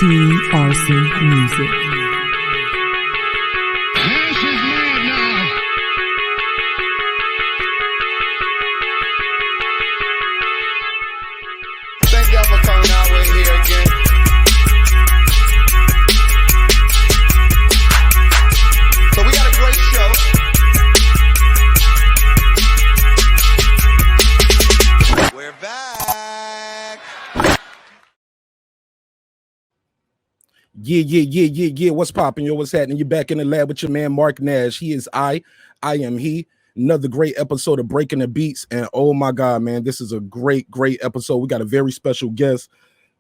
Arson Music. Nash is mad now. Thank y'all for coming out with here again. So we got a great show. We're back. Yeah. What's poppin', yo? What's happening? You're back in the lab with your man, Marq Nash. He is I am he. Another great episode of Breaking the Beats. And oh my God, man, this is a great episode. We got a very special guest.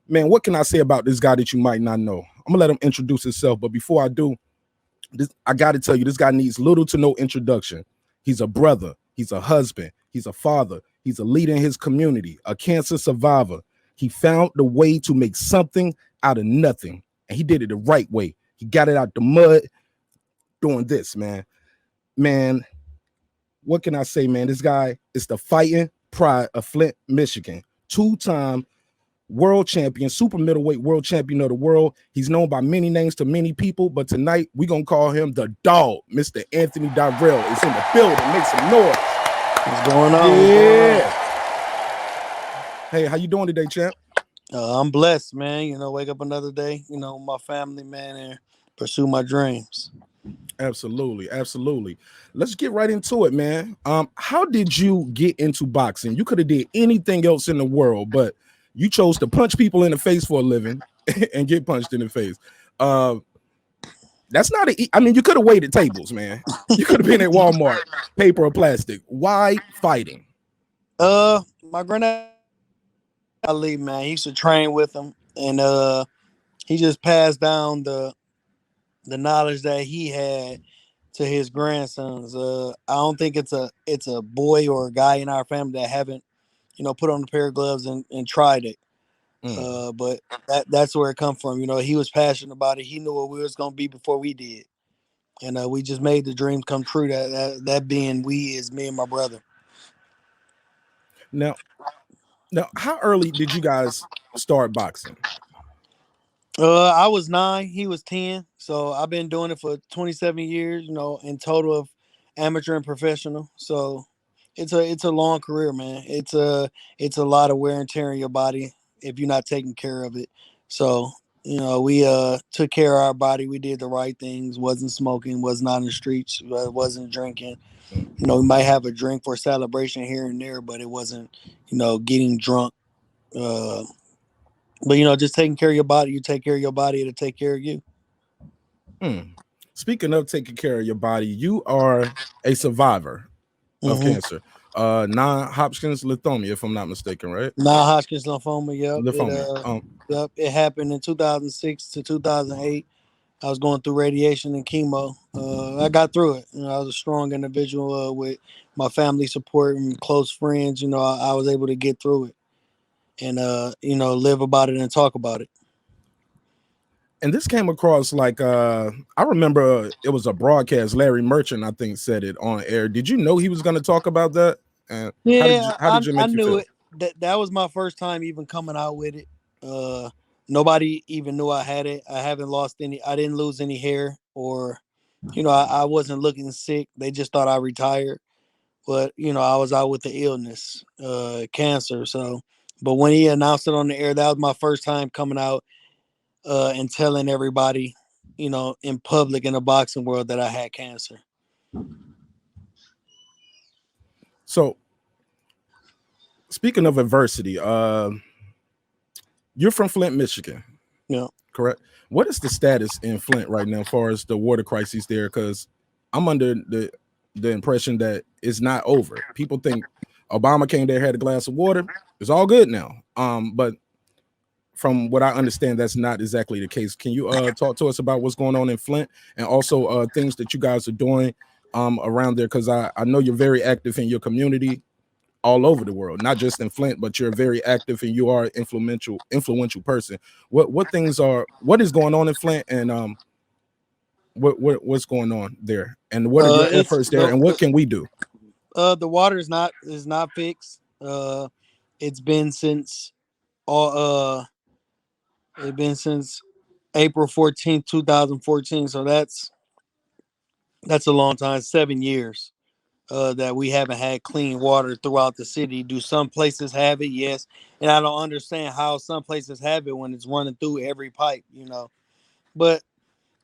Man, what can I say about this guy that you might not know? I'm gonna let him introduce himself. But before I do, I got to tell you, this guy needs little to no introduction. He's a brother. He's a husband. He's a father. He's a leader in his community, a cancer survivor. He found the way to make something out of nothing. And he did it the right way. He got it out the mud doing this, man. Man, what can I say, man? This guy is the fighting pride of Flint, Michigan. Two-time world champion, super middleweight world champion of the world. He's known by many names to many people, but tonight we're going to call him the dog. Mr. Avni Dirrell is in the building. Make some noise. What's going on? Yeah. Hey, how you doing today, champ? I'm blessed, man. You know, wake up another day, you know, with my family, man, and pursue my dreams. Absolutely. Let's get right into it, man. How did you get into boxing? You could have did anything else in the world, but you chose to punch people in the face for a living and get punched in the face. That's not I mean, you could have waited tables, man. You could have been at Walmart, paper or plastic. Why fighting? My granddad, Ali, man, he used to train with him, and he just passed down the knowledge that he had to his grandsons. I don't think it's a boy or a guy in our family that haven't, you know, put on a pair of gloves and tried it. But that's where it come from. You know, he was passionate about it. He knew what we was gonna be before we did, and we just made the dream come true. That being we is me and my brother. Now, how early did you guys start boxing? I was 9, he was 10, so I've been doing it for 27 years. You know, in total of amateur and professional. So it's a long career, man. It's a lot of wear and tear in your body if you're not taking care of it. So, you know, we took care of our body. We did the right things. Wasn't smoking. Was not in the streets. Wasn't drinking. You know, we might have a drink for celebration here and there, but it wasn't, you know, getting drunk. But, you know, just taking care of your body. You take care of your body, it'll take care of you. Speaking of taking care of your body, you are a survivor of cancer. Non-Hodgkin's lymphoma, if I'm not mistaken, right? Non-Hodgkin's lymphoma, yep. Lymphoma. Yep. It happened in 2006 to 2008. I was going through radiation and chemo. I got through it. You know, I was a strong individual with my family support and close friends. You know, I was able to get through it and, you know, live about it and talk about it. And this came across like, I remember it was a broadcast. Larry Merchant, I think, said it on air. Did you know he was going to talk about that? And yeah, how did you make I you knew feel? it. That was my first time even coming out with it. Nobody even knew I had it. I didn't lose any hair, or, you know, I wasn't looking sick. They just thought I retired. But, you know, I was out with the illness, cancer. So, but when he announced it on the air, that was my first time coming out and telling everybody, you know, in public in the boxing world that I had cancer. So, speaking of adversity, you're from Flint, Michigan. Yeah. Correct. What is the status in Flint right now as far as the water crisis there? Because I'm under the impression that it's not over. People think Obama came there, had a glass of water. It's all good now. But from what I understand, that's not exactly the case. Can you talk to us about what's going on in Flint and also things that you guys are doing around there? Because I know you're very active in your community all over the world, not just in Flint, but you're very active and you are influential person. What is going on in Flint, and what's going on there, and what are your efforts there, and what can we do? The water is not fixed. It's been since April 14th, 2014. So that's a long time, 7 years. That we haven't had clean water throughout the city. Do some places have it? Yes. And I don't understand how some places have it when it's running through every pipe, But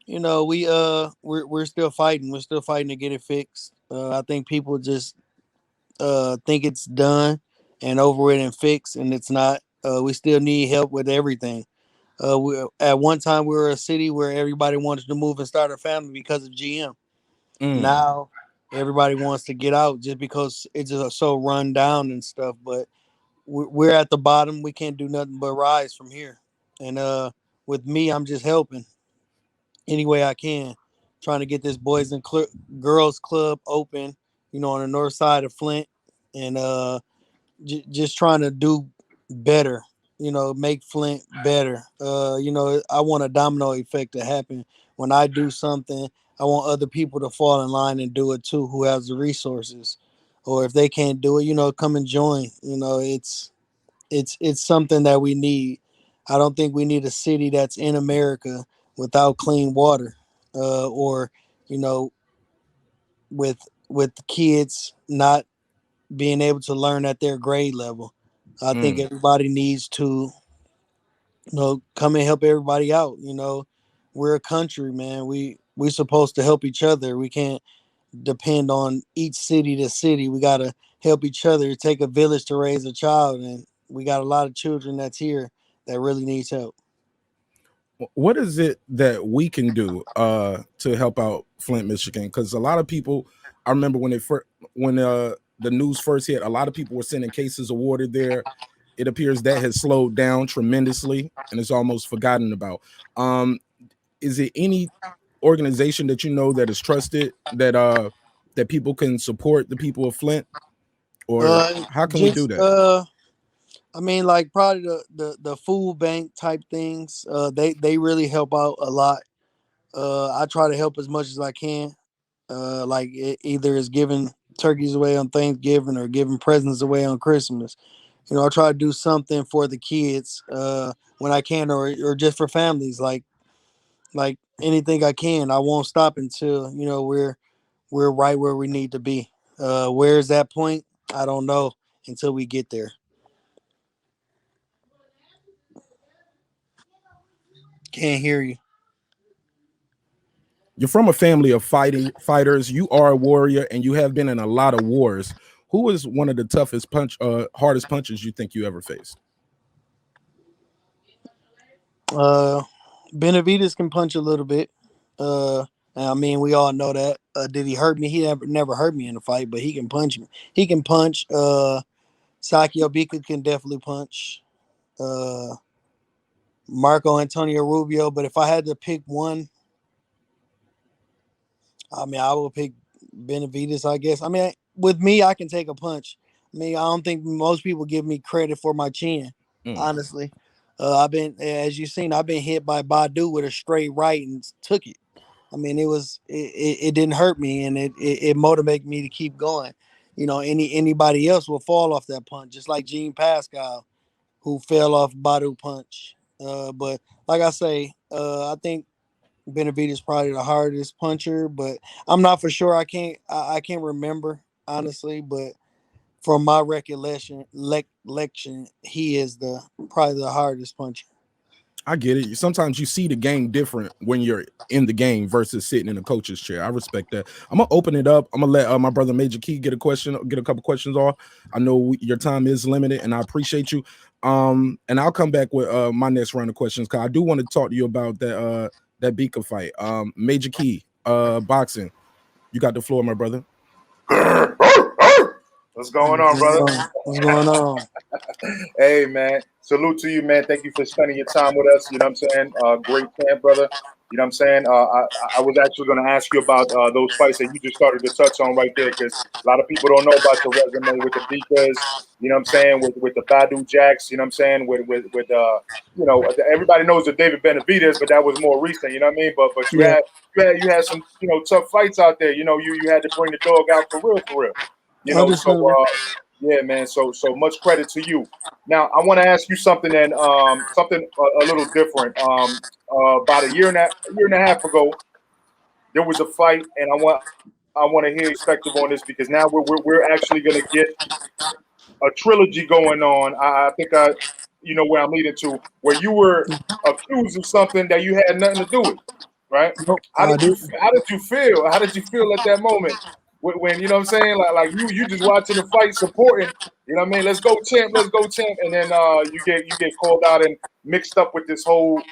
we're still fighting. We're still fighting to get it fixed. I think people just think it's done and over with and fixed, and it's not. We still need help with everything. At one time we were a city where everybody wanted to move and start a family because of GM. Now everybody wants to get out just because it's just so run down and stuff. But we're at the bottom. We can't do nothing but rise from here. And with me, I'm just helping any way I can, trying to get this boys and girls club open, on the north side of Flint, and just trying to do better. Make Flint better. I want a domino effect to happen. When I do something, I want other people to fall in line and do it too, who has the resources. Or if they can't do it, come and join. It's something that we need. I don't think we need a city that's in America without clean water, or you know, with kids not being able to learn at their grade level. I think everybody needs to, come and help everybody out. We're a country, man. We're supposed to help each other. We can't depend on each city to city. We gotta help each other. It take a village to raise a child, and we got a lot of children that's here that really needs help. What is it that we can do to help out Flint, Michigan? Because a lot of people, I remember when the news first hit, a lot of people were sending cases of water there. It appears that has slowed down tremendously and it's almost forgotten about. Is it any organization that that is trusted that people can support the people of Flint, or how can we do that? I mean, like probably the food bank type things. They really help out a lot. I try to help as much as I can. Like either is giving turkeys away on Thanksgiving or giving presents away on Christmas. I try to do something for the kids when I can, or just for families. Like anything I can. I won't stop until we're right where we need to be. Where's that point? I don't know until we get there. Can't hear you. You're from a family of fighters. You are a warrior, and you have been in a lot of wars. Who is one of the toughest hardest punches you think you ever faced? Benavidez can punch a little bit. I mean, we all know that. Did he hurt me? He never hurt me in a fight, but he can punch me. He can punch. Saki Obika can definitely punch. Marco Antonio Rubio. But if I had to pick one, I mean, I would pick Benavidez, I guess. I mean, with me, I can take a punch. I mean, I don't think most people give me credit for my chin, honestly. I've been, as you've seen, I've been hit by Badu with a straight right and took it. I mean, it didn't hurt me, and it motivated me to keep going. Anybody else will fall off that punch, just like Gene Pascal, who fell off Badu punch. But like I say, I think Benavidez is probably the hardest puncher, but I'm not for sure. I can't remember honestly, but from my recollection, he is probably the hardest puncher. I get it. Sometimes you see the game different when you're in the game versus sitting in a coach's chair. I respect that. I'm gonna open it up. I'm gonna let my brother Major Key get a couple questions off. I know your time is limited, and I appreciate you. And I'll come back with my next round of questions because I do want to talk to you about that Bika fight. Major Key, boxing. You got the floor, my brother. What's going on, brother? What's going on? Hey, man. Salute to you, man. Thank you for spending your time with us. You know what I'm saying? Great camp, brother. You know what I'm saying? I was actually going to ask you about those fights that you just started to touch on right there, because a lot of people don't know about your resume with the Bikas, you know what I'm saying, with the Badu Jacks, you know what I'm saying, with everybody knows the David Benavidez, but that was more recent, you know what I mean? But you had some, tough fights out there. You had to bring the dog out for real. Yeah, man. So much credit to you. Now I want to ask you something and something a little different. About a year and a half ago, there was a fight, and I want to hear your perspective on this because now we're actually going to get a trilogy going on. I think you know where I'm leading to, where you were accused of something that you had nothing to do with, right? Nope, How I did you do. how did you feel? How did you feel at that moment when you know what I'm saying? Like you just watching the fight, supporting. You know what I mean? Let's go champ, and then you get called out and mixed up with this whole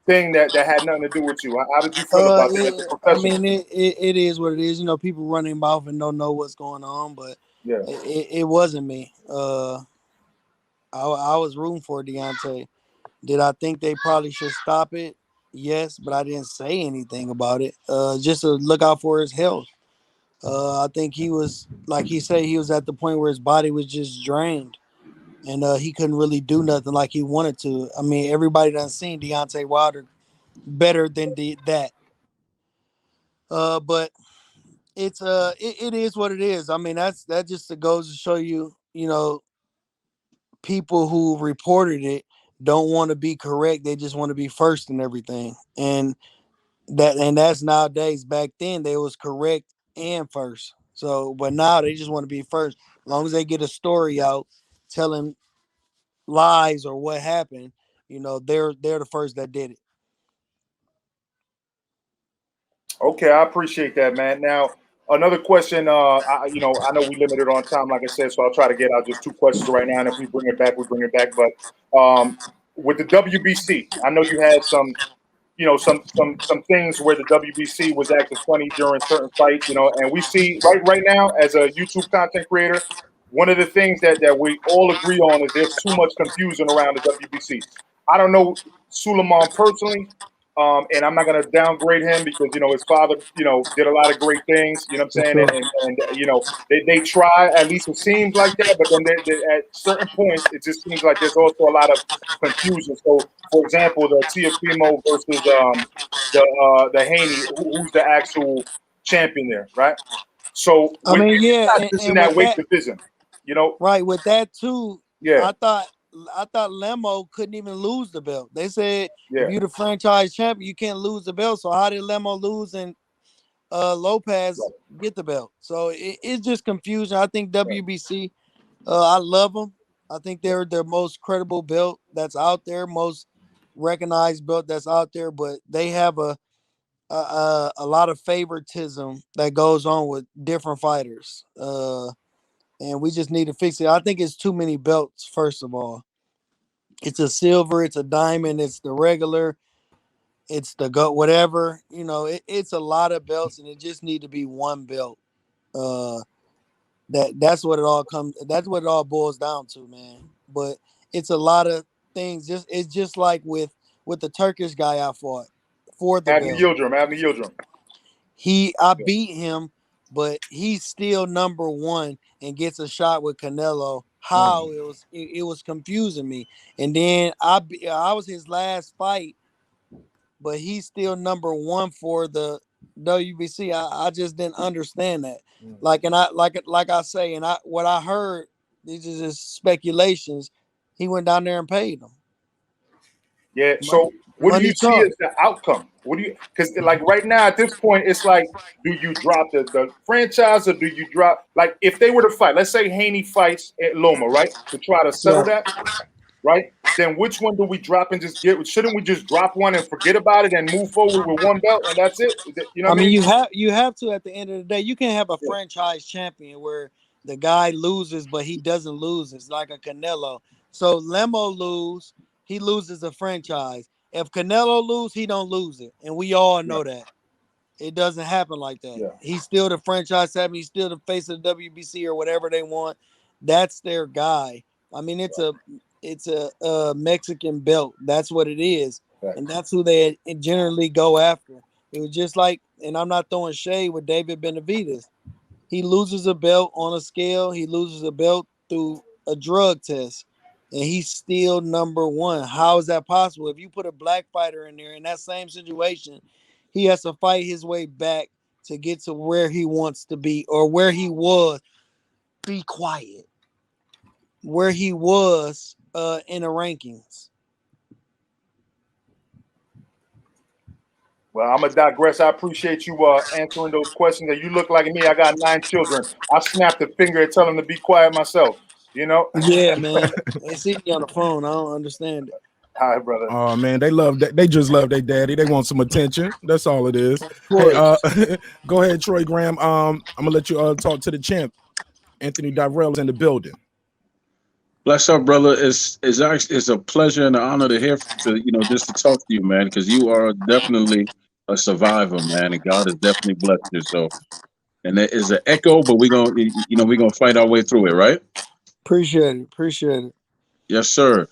thing that had nothing to do with you. How did you feel about that as a I professional? mean, it is what it is. You know, people running mouth and don't know what's going on, but Yeah. it wasn't me. I was rooting for Deontay. Did I think they probably should stop it? Yes, but I didn't say anything about it. Just to look out for his health. I think he was, like he said, he was at the point where his body was just drained, and he couldn't really do nothing like he wanted to. I mean, everybody done seen Deontay Wilder better than that. But it is what it is. I mean, that just goes to show you, you know, people who reported it don't want to be correct. They just want to be first and everything. And that's nowadays. Back then they was correct and first. So, but now they just want to be first. As long as they get a story out telling lies or what happened, you know, they're the first that did it. Okay, I appreciate that, man. Now, another question. I know we limited on time, like I said, so I'll try to get out just two questions right now. And if we bring it back, we bring it back. But with the WBC, I know you had some, some things where the WBC was acting funny during certain fights, and we see right now as a YouTube content creator, one of the things that we all agree on is there's too much confusion around the WBC. I don't know Suleiman personally, and I'm not going to downgrade him because his father did a lot of great things. You know what I'm For saying? sure. And they try, at least it seems like that, but then at certain points it just seems like there's also a lot of confusion. So, for example, the Tiafimo versus the Haney, who's the actual champion there, right? So I with mean, yeah, not just in and that with weight that, division, right, with that too, yeah, I thought I thought Lemo couldn't even lose the belt. They said if yeah, you're the franchise champion, you can't lose the belt. So how did Lemo lose and Lopez right, get the belt? So it's just confusion. I think right, WBC, I love them. I think yeah. they're their most credible belt that's out there, most recognized belt that's out there. But they have a lot of favoritism that goes on with different fighters. And we just need to fix it. I think it's too many belts. First of all, it's a silver, it's a diamond, it's the regular, it's the go whatever. You know, it's a lot of belts, and it just need to be one belt. Uh, that's what it all comes. That's what it all boils down to, man. But it's a lot of things. It's just like with the Turkish guy I fought for the Avni belt. Yildirim, Avni Yildirim. I Yeah. beat him, but he's still number one and gets a shot with Canelo. How Mm. it was confusing me. And then I was his last fight, but he's still number one for the WBC. I just didn't understand that. Mm. Like and I like I say, and I what I heard, these is just speculations. He went down there and paid them. Yeah. Money So, what do money you see talk. as the outcome? What do you? Because like right now at this point, it's like, do you drop the franchise or do you drop like if they were to fight? Let's say Haney fights at Loma, right, to try to settle Right. that, right? Then which one do we drop and just get? Shouldn't we just drop one and forget about it and move forward with one belt and that's it? You know I what I mean, mean? you have to at the end of the day. You can have a Yeah. franchise champion where the guy loses, but he doesn't lose. It's like a Canelo. So Lemo lose, he loses a franchise. If Canelo lose, he don't lose it, and we all Yeah. know that. It doesn't happen like that. Yeah. He's still the franchise champion. He's still the face of the WBC or whatever they want. That's their guy. I mean, it's a Mexican belt. That's what it is, Right. and that's who they generally go after. It was just like, and I'm not throwing shade with David Benavidez. He loses a belt on a scale. He loses a belt through a drug test, and he's still number one. How is that possible? If you put a black fighter in there in that same situation, he has to fight his way back to get to where he wants to be or where he was. Be quiet. where he was in the rankings. Well, I'm gonna digress. I appreciate you answering those questions. And you look like me. I got 9 children. I snapped a finger and tell them to be quiet myself. You know. Yeah, man. They see me on the phone. I don't understand it. Hi, brother. Oh man, they love that. They just love their daddy. They want some attention. That's all it is. Of Hey, course. go ahead, Troy Graham. I'm gonna let you talk to the champ. Anthony Dirrell is in the building. Bless up, brother. It's a pleasure and an honor to hear just to talk to you, man, because you are definitely a survivor, man, and God has definitely blessed you. So, and there is an echo, but we're gonna fight our way through it, right? Appreciate it. Appreciate it. Yes, sir.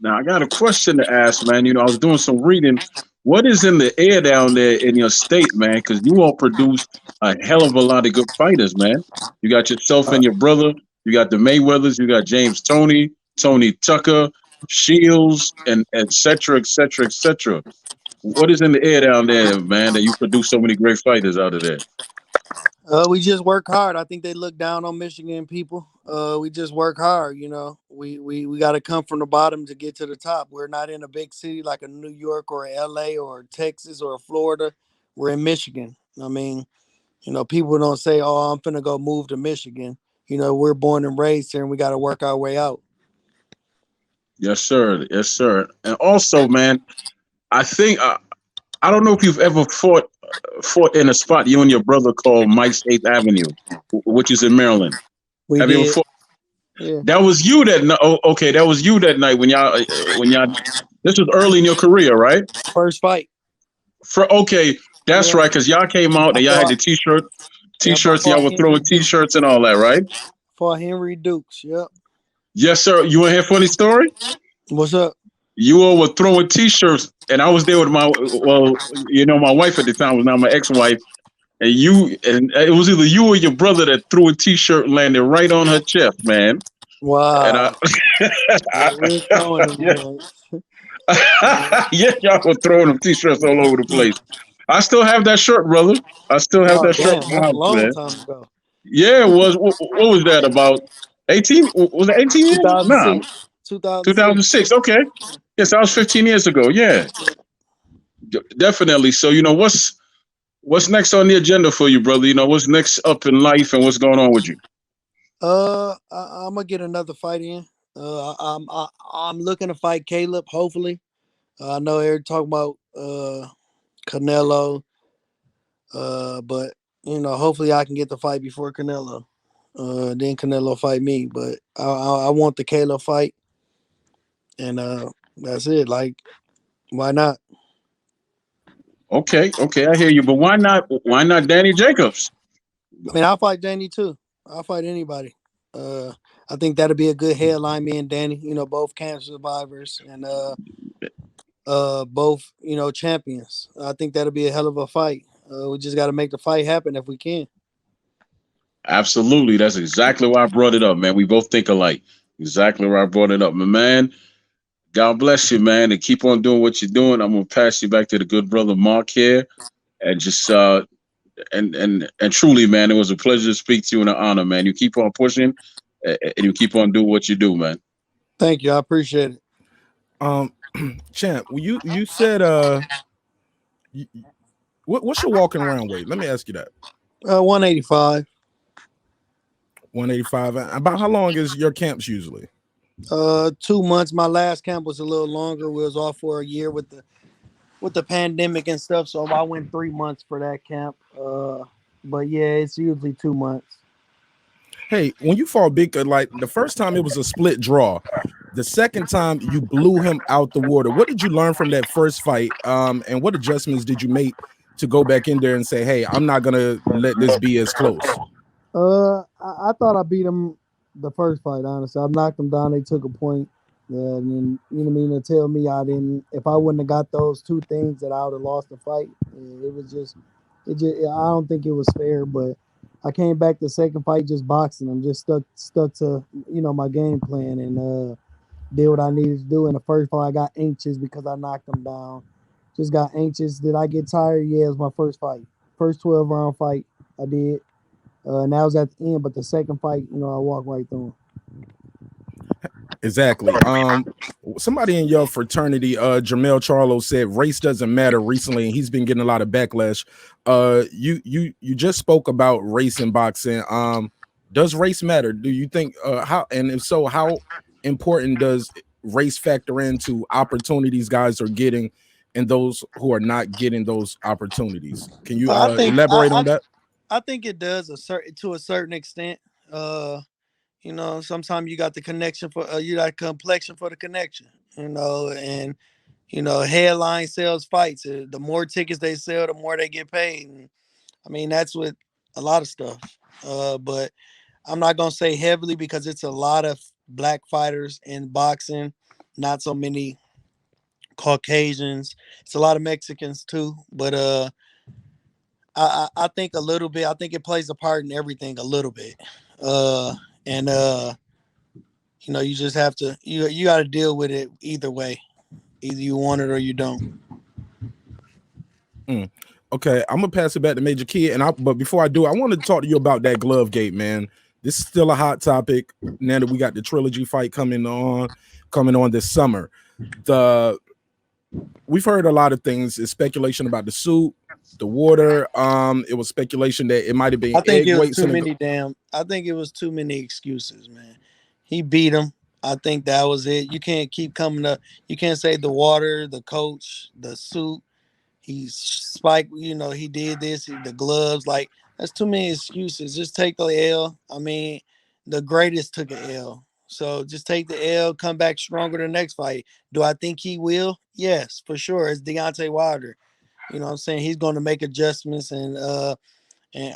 Now I got a question to ask, man. I was doing some reading. What is in the air down there in your state, man? Because you all produce a hell of a lot of good fighters, man. You got yourself and your brother. You got the Mayweathers. You got James Tony Tucker, Shields, and et cetera, et cetera, et cetera. What is in the air down there, man, that you produce so many great fighters out of there? We just work hard. I think they look down on Michigan people. We just work hard. We got to come from the bottom to get to the top. We're not in a big city like a New York or LA or Texas or Florida. We're in Michigan. I mean, people don't say, "Oh, I'm finna go move to Michigan." We're born and raised here, and we got to work our way out. Yes, sir. Yes, sir. And also, man, I think I don't know if you've ever fought in a spot you and your brother called Mike's Eighth Avenue, which is in Maryland. We Have you ever did. fought? Yeah. That was you that night. Oh, okay, that was you that night when y'all. This was early in your career, right? First fight. Okay, that's Yeah. right. Because y'all came out and y'all had the Yep, I t-shirts, and fought y'all were Henry throwing Dukes. t-shirts and all that, right? Fought Henry Dukes. Yep. Yes, sir. You want to hear a funny story? What's up? You all were throwing t-shirts, and I was there with my wife at the time was now my ex-wife, and it was either you or your brother that threw a t-shirt and landed right on her chest, man. And Wow. Yeah, we're throwing them yeah, joints. yeah, y'all were throwing them t-shirts all over the place. I still have that shirt, brother. I still have Oh, that shirt damn. in my That's a house, long man. time ago. Yeah, it was. What was that about? 18? Was it 18 years? Nah, 2006. 2006. 2006. Okay. Yes, that was 15 years ago. Yeah, definitely. So what's next on the agenda for you, brother? What's next up in life and what's going on with you? I'm gonna get another fight in. I'm looking to fight Caleb. Hopefully, I know they're talking about Canelo. But hopefully I can get the fight before Canelo. Then Canelo fight me. But I want the Caleb fight, and that's it. Like, why not? Okay, I hear you, but why not? Why not Danny Jacobs? I mean, I'll fight Danny too. I'll fight anybody. I think that'll be a good headline. Me and Danny, both cancer survivors and both champions. I think that'll be a hell of a fight. We just got to make the fight happen if we can. Absolutely, that's exactly why I brought it up, man. We both think alike. Exactly why I brought it up, my man. God bless you, man, and keep on doing what you're doing. I'm gonna pass you back to the good brother Marq here, and just and truly, man, it was a pleasure to speak to you and an honor, man. You keep on pushing, and you keep on doing what you do, man. Thank you. I appreciate Um, champ, you said what's your walking around weight? Let me ask you that. it. 185. 185. About how long is your camps usually? 2 months. My last camp was a little longer. We was off for a year with the pandemic and stuff. So I went 3 months for that camp. But yeah, it's usually 2 months. Hey, when you fought Big, like the first time it was a split draw. The second time you blew him out the water. What did you learn from that first fight? And what adjustments did you make to go back in there and say, hey, I'm not gonna let this be as close? I thought I beat him the first fight, honestly. I knocked him down. They took a point. And then, you know what I mean, to tell me I didn't, if I wouldn't have got those two things, that I would have lost the fight. It was just, I don't think it was fair, but I came back the second fight just boxing. I'm just stuck to, my game plan and did what I needed to do. In the first fight, I got anxious because I knocked him down. Just got anxious. Did I get tired? Yeah, it was my first fight. First 12-round fight, I did. And that was at the end, but the second fight, I walked right through him. Exactly. Somebody in your fraternity, Jamel Charlo, said race doesn't matter recently, and he's been getting a lot of backlash. You just spoke about race in boxing. Does race matter? Do you think how, and if so, how important does race factor into opportunities guys are getting and those who are not getting those opportunities? Can you I think elaborate on that? I think it does a certain extent. You know, sometimes you got the connection for you got complexion for the connection. You know, and you know, headline sales fights. The more tickets they sell, the more they get paid. And, I mean, that's with a lot of stuff. But I'm not gonna say heavily because it's a lot of black fighters in boxing, not so many Caucasians. It's a lot of Mexicans too. But I think a little bit. I think it plays a part in everything a little bit. And you know, you just have to you got to deal with it either way. Either you want it or you don't. Okay, I'm gonna pass it back to Major Kid, but before I do, I want to talk to you about that glove gate, man. This is still a hot topic now that we got the trilogy fight coming on this summer. We've heard a lot of things. It's speculation about the suit, the water. It was speculation that it might have been I think egg it was weights. I think it was too many excuses, man. He beat him. I think that was it. You can't keep coming up. You can't say the water, the coach, the suit. He's spiked. You know, he did this. The gloves. Like that's too many excuses. Just take the L. I mean, the greatest took an L. So just take the L. Come back stronger the next fight. Do I think he will? Yes, for sure. It's Deontay Wilder. You know what I'm saying? He's going to make adjustments and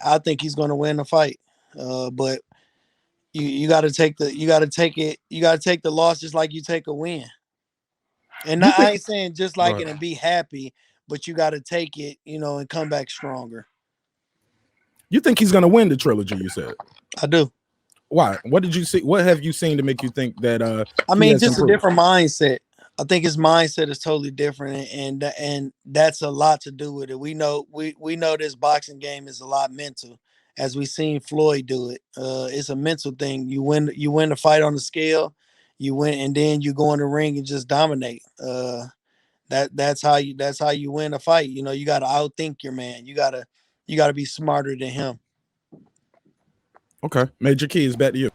I think he's going to win the fight. But you got to take the loss just like you take a win. And I ain't saying just like it and be happy, but you got to take it, you know, and come back stronger. You think he's going to win the trilogy? You said. I do. Why? What did you see? What have you seen to make you think that? I mean, just improved? A different mindset. I think his mindset is totally different, and that's a lot to do with it. We know this boxing game is a lot mental, as we seen Floyd do it. It's a mental thing. You win the fight on the scale, you win, and then you go in the ring and just dominate. That's how you win a fight. You know, you got to outthink your man. You gotta be smarter than him. Okay, Major Keys, back to you.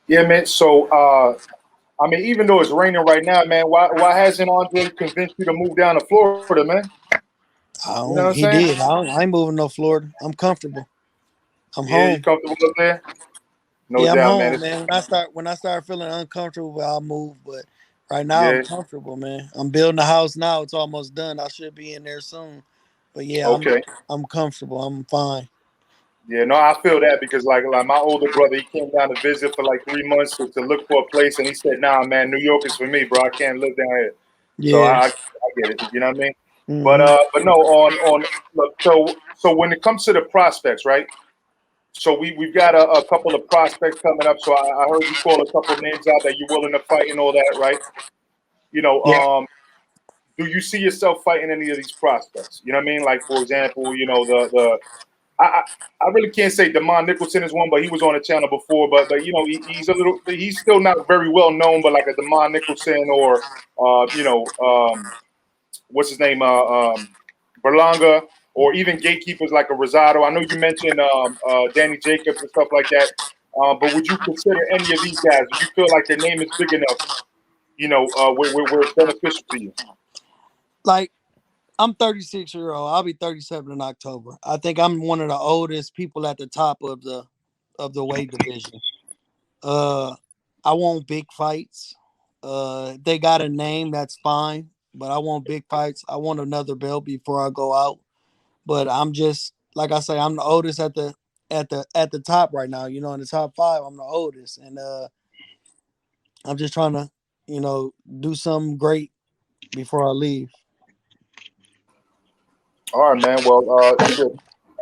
Yeah, man. So, I mean, even though it's raining right now, man, why hasn't Andre convinced you to move down to Florida, man? You know he did. I ain't moving to Florida. I'm comfortable. I'm home. You comfortable up there? No doubt, I'm home, man. When I start feeling uncomfortable, I'll move. But right now, I'm comfortable, man. I'm building a house now. It's almost done. I should be in there soon. But yeah, okay. I'm comfortable. I'm fine. Yeah, no, I feel that because like my older brother, he came down to visit for like 3 months to look for a place, and he said, "Nah, man, New York is for me, bro. I can't live down here." Yeah. So I get it. You know what I mean? Mm-hmm. But no, look, so when it comes to the prospects, right? So we've got a couple of prospects coming up. So I heard you call a couple of names out that you're willing to fight and all that, right? You know, do you see yourself fighting any of these prospects? You know what I mean? Like for example, you know I really can't say Damon Nicholson is one, but he was on the channel before. But you know he's still not very well known, but like a Damon Nicholson or you know what's his name Berlanga, or even gatekeepers like a Rosado. I know you mentioned Danny Jacobs and stuff like that, but would you consider any of these guys? Do you feel like their name is big enough? You know where it's beneficial to you? Like. I'm 36-year-old. I'll be 37 in October. I think I'm one of the oldest people at the top of the weight division. I want big fights. They got a name, that's fine, but I want big fights. I want another belt before I go out. But I'm just like I say, I'm the oldest at the top right now. You know, in the top 5, I'm the oldest, and I'm just trying to, you know, do something great before I leave. All right, man. Well,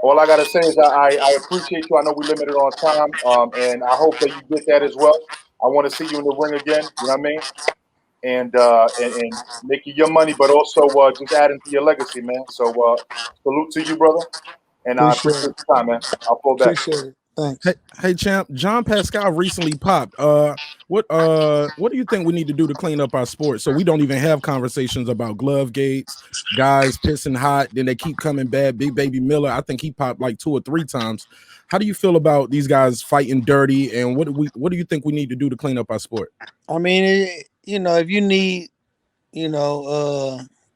all I gotta say is I appreciate you. I know we limited on time, and I hope that you get that as well. I want to see you in the ring again. You know what I mean? And making your money, but also just adding to your legacy, man. So salute to you, brother. And I appreciate your time, man. I'll pull back. Appreciate it. Thanks. Hey, champ. John Pascal recently popped. What do you think we need to do to clean up our sport so we don't even have conversations about glove gates, guys pissing hot, then they keep coming bad? Big Baby Miller, I think he popped like 2 or 3 times. How do you feel about these guys fighting dirty? And what do you think we need to do to clean up our sport? I mean, if you need,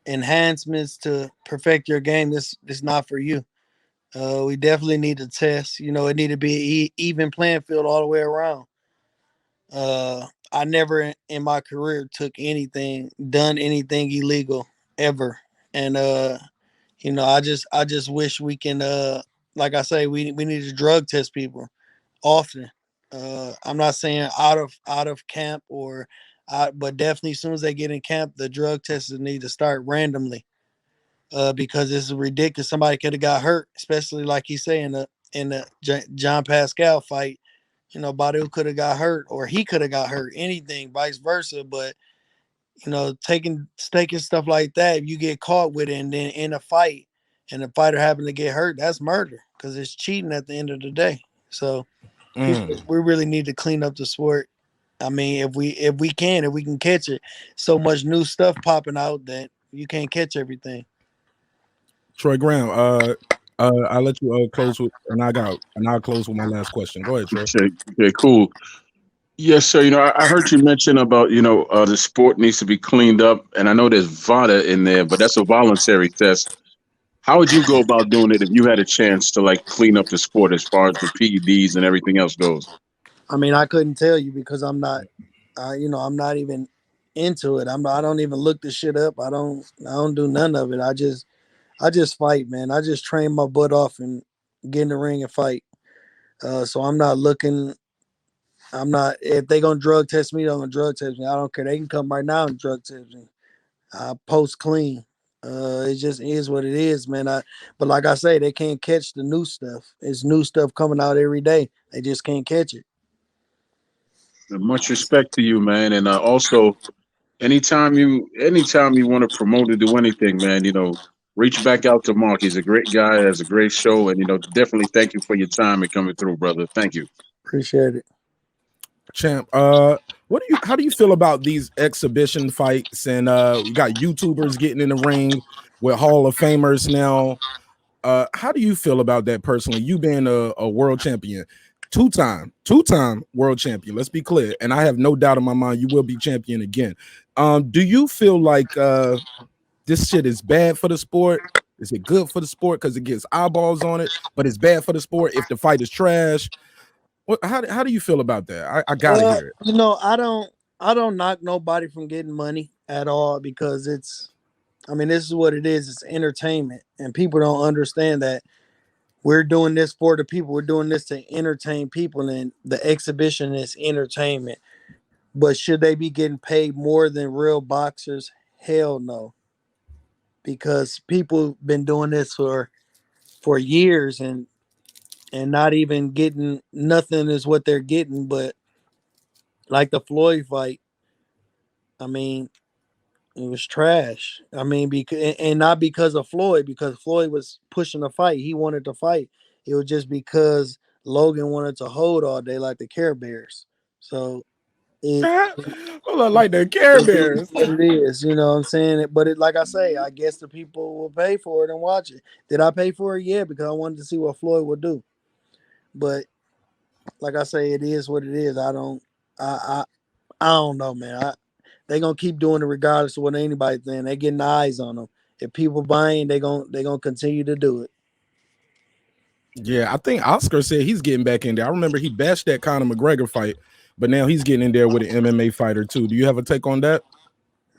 enhancements to perfect your game, this not for you. We definitely need to test. It need to be even playing field all the way around. I never in my career done anything illegal ever, and I just wish we can. Like I say, we need to drug test people often. I'm not saying out of camp but definitely as soon as they get in camp, the drug tests need to start randomly. Because this is ridiculous. Somebody could have got hurt, especially like you say in the John Pascal fight. Badu could have got hurt, or he could have got hurt. Anything, vice versa. But taking stuff like that, if you get caught with it, and then in a fight, and the fighter happen to get hurt, that's murder because it's cheating at the end of the day. So we really need to clean up the sport. I mean, if we can catch it, so much new stuff popping out that you can't catch everything. Troy Graham, I'll let you close with, and I'll close with my last question. Go ahead, Troy. Okay, cool. Yes, sir. I heard you mention about, the sport needs to be cleaned up, and I know there's VADA in there, but that's a voluntary test. How would you go about doing it if you had a chance to like clean up the sport as far as the PEDs and everything else goes? I mean, I couldn't tell you because I'm not, I'm not even into it. I don't even look the shit up. I don't do none of it. I just fight, man. I just train my butt off and get in the ring and fight. So I'm not looking. I'm not. If they gonna drug test me, they're gonna drug test me. I don't care. They can come right now and drug test me. I post clean. It just is what it is, man. But like I say, they can't catch the new stuff. It's new stuff coming out every day. They just can't catch it. Much respect to you, man, and also anytime you want to promote or do anything, man, reach back out to Marq. He's a great guy, has a great show, and definitely thank you for your time and coming through, brother. Thank you. Appreciate it. Champ, how do you feel about these exhibition fights? And we got YouTubers getting in the ring with Hall of Famers now. How do you feel about that personally? You being a world champion, two-time world champion. Let's be clear, and I have no doubt in my mind you will be champion again. Do you feel like this shit is bad for the sport? Is it good for the sport because it gets eyeballs on it, but it's bad for the sport if the fight is trash? How do you feel about that? I gotta hear it. I don't knock nobody from getting money at all because this is what it is. It's entertainment, and people don't understand that we're doing this for the people. We're doing this to entertain people, and the exhibition is entertainment. But should they be getting paid more than real boxers? Hell no, because people been doing this for years and not even getting nothing is what they're getting. But like the Floyd fight, I mean, it was trash. I mean, because and not because of Floyd, because Floyd was pushing the fight. He wanted to fight. It was just because Logan wanted to hold all day like the Care Bears. So it Like the Care it is Bears. what it is, you know what I'm saying? But like I say, I guess the people will pay for it and watch it. Did I pay for it? Yeah, because I wanted to see what Floyd would do. But like I say, it is what it is. I don't know, man. They gonna keep doing it regardless of what anybody think. They getting eyes on them. If people buying, they gonna continue to do it. Yeah, I think Oscar said he's getting back in there. I remember he bashed that Conor McGregor fight, but now he's getting in there with an MMA fighter too. Do you have a take on that?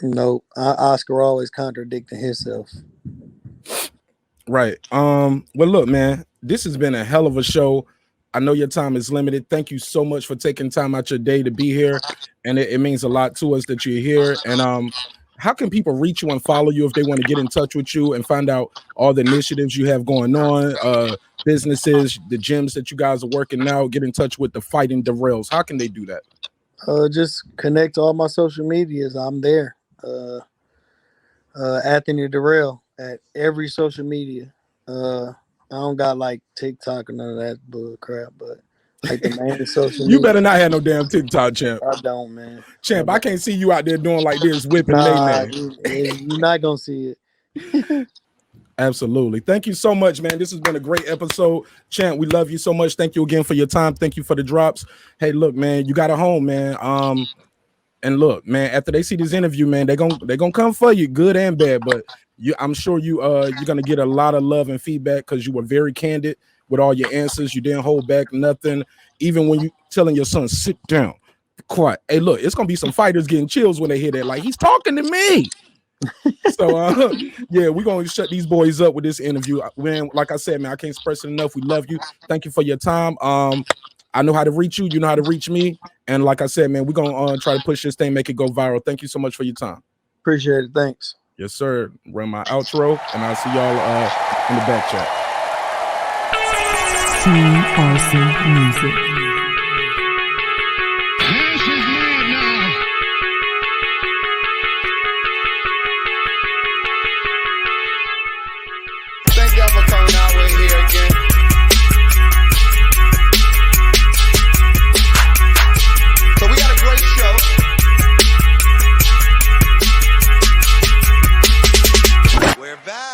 No, Oscar always contradicting himself. Right. Well, look, man, this has been a hell of a show. I know your time is limited. Thank you so much for taking time out your day to be here, and it means a lot to us that you're here. And how can people reach you and follow you if they want to get in touch with you and find out all the initiatives you have going on, businesses, the gyms that you guys are working now? Get in touch with the Fighting Dirrells. How can they do that? Just connect to all my social medias. I'm there. Anthony Dirrell at every social media. I don't got like TikTok or none of that bull crap, but Like the main social You media. better not have no damn TikTok, champ. I don't, man. Champ, I can't see you out there doing like this, whipping Nah, Mayman. you're not gonna see it. Absolutely. Thank you so much, man. This has been a great episode. Champ, we love you so much. Thank you again for your time. Thank you for the drops. Hey, look, man, you got a home, man. And look, man, after they see this interview, man, they're gonna come for you, good and bad. But I'm sure you're gonna get a lot of love and feedback because you were very candid with all your answers. You didn't hold back nothing. Even when you telling your son, sit down, quiet. Hey, look, it's gonna be some fighters getting chills when they hear that. Like, he's talking to me. So yeah, we're gonna shut these boys up with this interview. Man, like I said, man, I can't express it enough. We love you. Thank you for your time. I know how to reach you. You know how to reach me. And like I said, man, we're gonna try to push this thing, make it go viral. Thank you so much for your time. Appreciate it. Thanks. Yes, sir. Run my outro, and I'll see y'all in the back chat. Team Arson Music. Nash is mad now. Thank y'all for coming out with here again. So we got a great show. We're back.